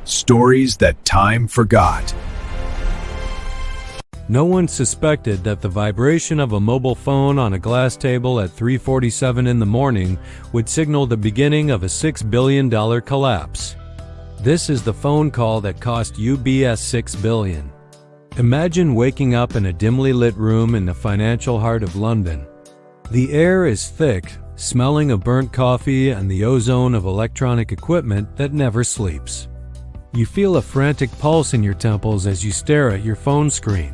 Stories that time forgot. No one suspected that the vibration of a mobile phone on a glass table at 3:47 in the morning would signal the beginning of a $6 billion collapse. This is the phone call that cost UBS $6 billion. Imagine waking up in a dimly lit room in the financial heart of London. The air is thick, smelling of burnt coffee and the ozone of electronic equipment that never sleeps. You feel a frantic pulse in your temples as you stare at your phone screen.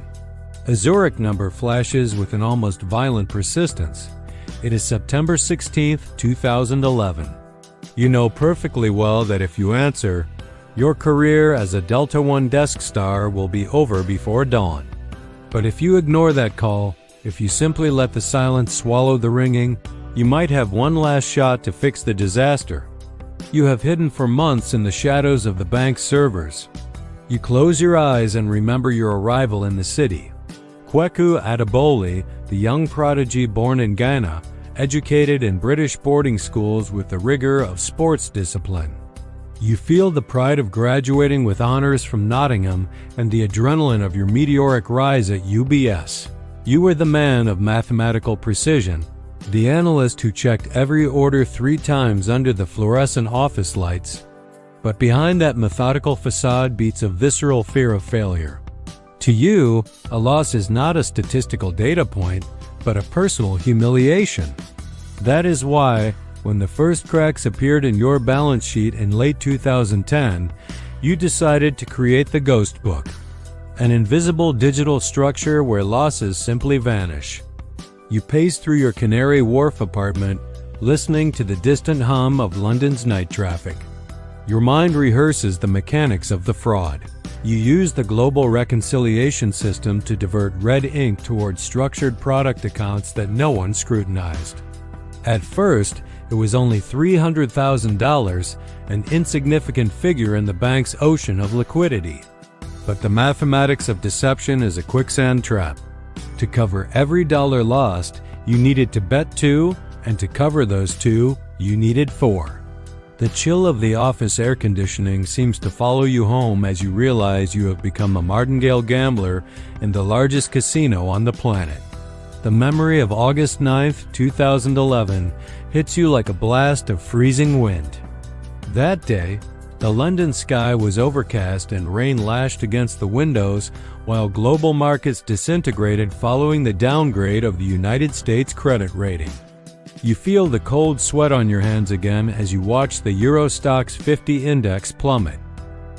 A Zurich number flashes with an almost violent persistence. It is September 16, 2011. You know perfectly well that if you answer, your career as a Delta One desk star will be over before dawn. But if you ignore that call, if you simply let the silence swallow the ringing, you might have one last shot to fix the disaster you have hidden for months in the shadows of the bank's servers. You close your eyes and remember your arrival in the city. Kweku Adoboli, the young prodigy born in Ghana, educated in British boarding schools with the rigor of sports discipline. You feel the pride of graduating with honors from Nottingham and the adrenaline of your meteoric rise at UBS. You were the man of mathematical precision, the analyst who checked every order 3 times under the fluorescent office lights. But behind that methodical facade beats a visceral fear of failure. To you, a loss is not a statistical data point, but a personal humiliation. That is why, when the first cracks appeared in your balance sheet in late 2010, you decided to create the Ghost Book, an invisible digital structure where losses simply vanish. You pace through your Canary Wharf apartment, listening to the distant hum of London's night traffic. Your mind rehearses the mechanics of the fraud. You use the global reconciliation system to divert red ink towards structured product accounts that no one scrutinized. At first, it was only $300,000, an insignificant figure in the bank's ocean of liquidity. But the mathematics of deception is a quicksand trap. To cover every dollar lost, you needed to bet 2, and to cover those 2, you needed 4. The chill of the office air conditioning seems to follow you home as you realize you have become a martingale gambler in the largest casino on the planet. The memory of August 9, 2011 hits you like a blast of freezing wind. That day, the London sky was overcast and rain lashed against the windows while global markets disintegrated following the downgrade of the United States credit rating. You feel the cold sweat on your hands again as you watch the Euro Stoxx 50 index plummet.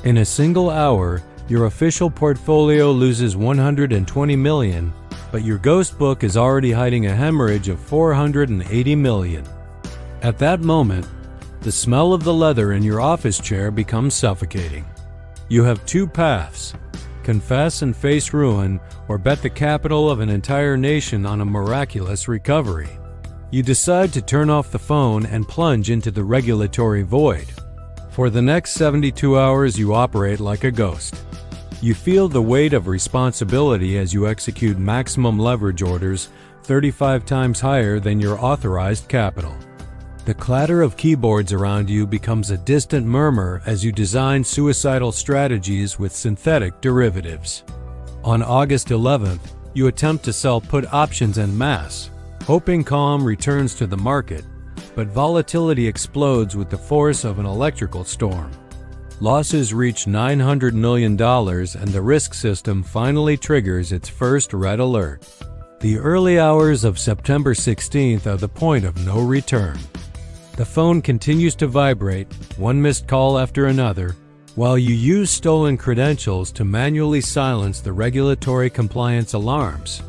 In a single hour, your official portfolio loses $120 million, but your ghost book is already hiding a hemorrhage of $480 million. At that moment, the smell of the leather in your office chair becomes suffocating. You have 2 paths: confess and face ruin, or bet the capital of an entire nation on a miraculous recovery. You decide to turn off the phone and plunge into the regulatory void. For the next 72 hours, you operate like a ghost. You feel the weight of responsibility as you execute maximum leverage orders 35 times higher than your authorized capital. The clatter of keyboards around you becomes a distant murmur as you design suicidal strategies with synthetic derivatives. On August 11th, you attempt to sell put options en masse, hoping calm returns to the market, but volatility explodes with the force of an electrical storm. Losses reach $900 million and the risk system finally triggers its first red alert. The early hours of September 16th are the point of no return. The phone continues to vibrate, one missed call after another, while you use stolen credentials to manually silence the regulatory compliance alarms.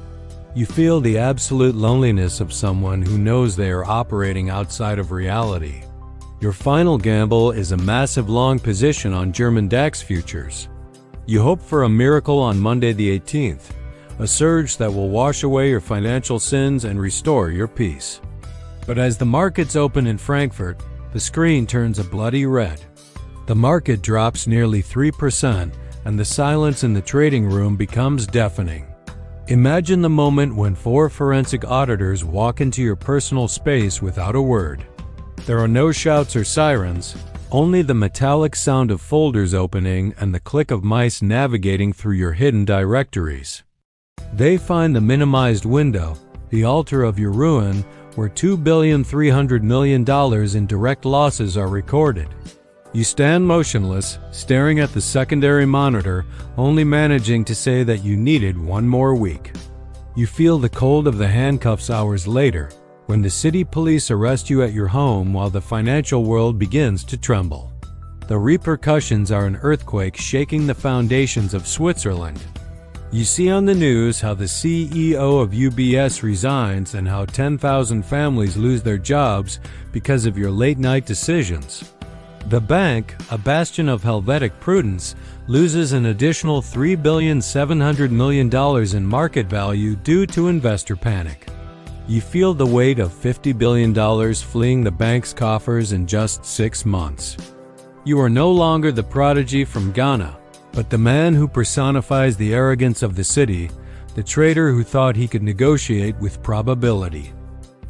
You feel the absolute loneliness of someone who knows they are operating outside of reality. Your final gamble is a massive long position on German DAX futures. You hope for a miracle on Monday the 18th, a surge that will wash away your financial sins and restore your peace. But as the markets open in Frankfurt, the screen turns a bloody red. The market drops nearly 3%, and the silence in the trading room becomes deafening. Imagine the moment when 4 forensic auditors walk into your personal space without a word. There are no shouts or sirens, Only the metallic sound of folders opening and the click of mice navigating through your hidden directories. They find the minimized window, the altar of your ruin, where $2,300,000,000 in direct losses are recorded. You stand motionless, staring at the secondary monitor, only managing to say that you needed one more week. You feel the cold of the handcuffs hours later, when the city police arrest you at your home while the financial world begins to tremble. The repercussions are an earthquake shaking the foundations of Switzerland. You see on the news how the CEO of UBS resigns and how 10,000 families lose their jobs because of your late-night decisions. The bank, a bastion of Helvetic prudence, loses an additional $3,700,000,000 in market value due to investor panic. You feel the weight of $50 billion fleeing the bank's coffers in just 6 months. You are no longer the prodigy from Ghana, but the man who personifies the arrogance of the city, the traitor who thought he could negotiate with probability.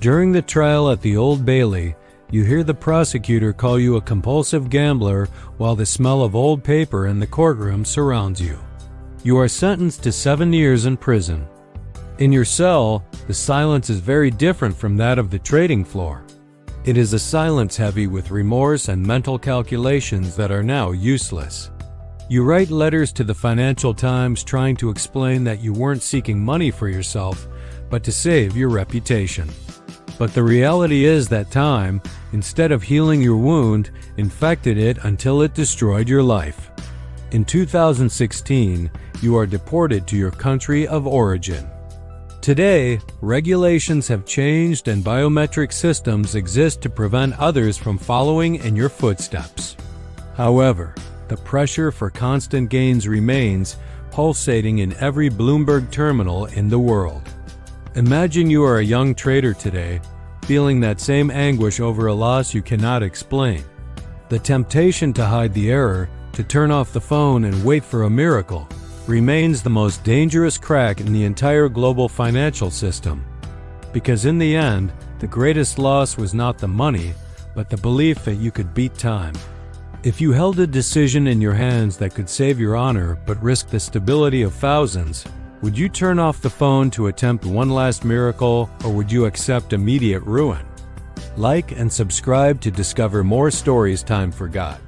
During the trial at the Old Bailey, you hear the prosecutor call you a compulsive gambler while the smell of old paper in the courtroom surrounds you. You are sentenced to 7 years in prison. In your cell, the silence is very different from that of the trading floor. It is a silence heavy with remorse and mental calculations that are now useless. You write letters to the Financial Times trying to explain that you weren't seeking money for yourself, but to save your reputation. But the reality is that time, instead of healing your wound, infected it until it destroyed your life. In 2016, you are deported to your country of origin. Today, regulations have changed and biometric systems exist to prevent others from following in your footsteps. However, the pressure for constant gains remains, pulsating in every Bloomberg terminal in the world. Imagine you are a young trader today, feeling that same anguish over a loss you cannot explain. The temptation to hide the error, to turn off the phone and wait for a miracle, remains the most dangerous crack in the entire global financial system. Because in the end, the greatest loss was not the money, but the belief that you could beat time. If you held a decision in your hands that could save your honor but risk the stability of thousands, would you turn off the phone to attempt one last miracle, or would you accept immediate ruin? Like and subscribe to discover more stories time forgot.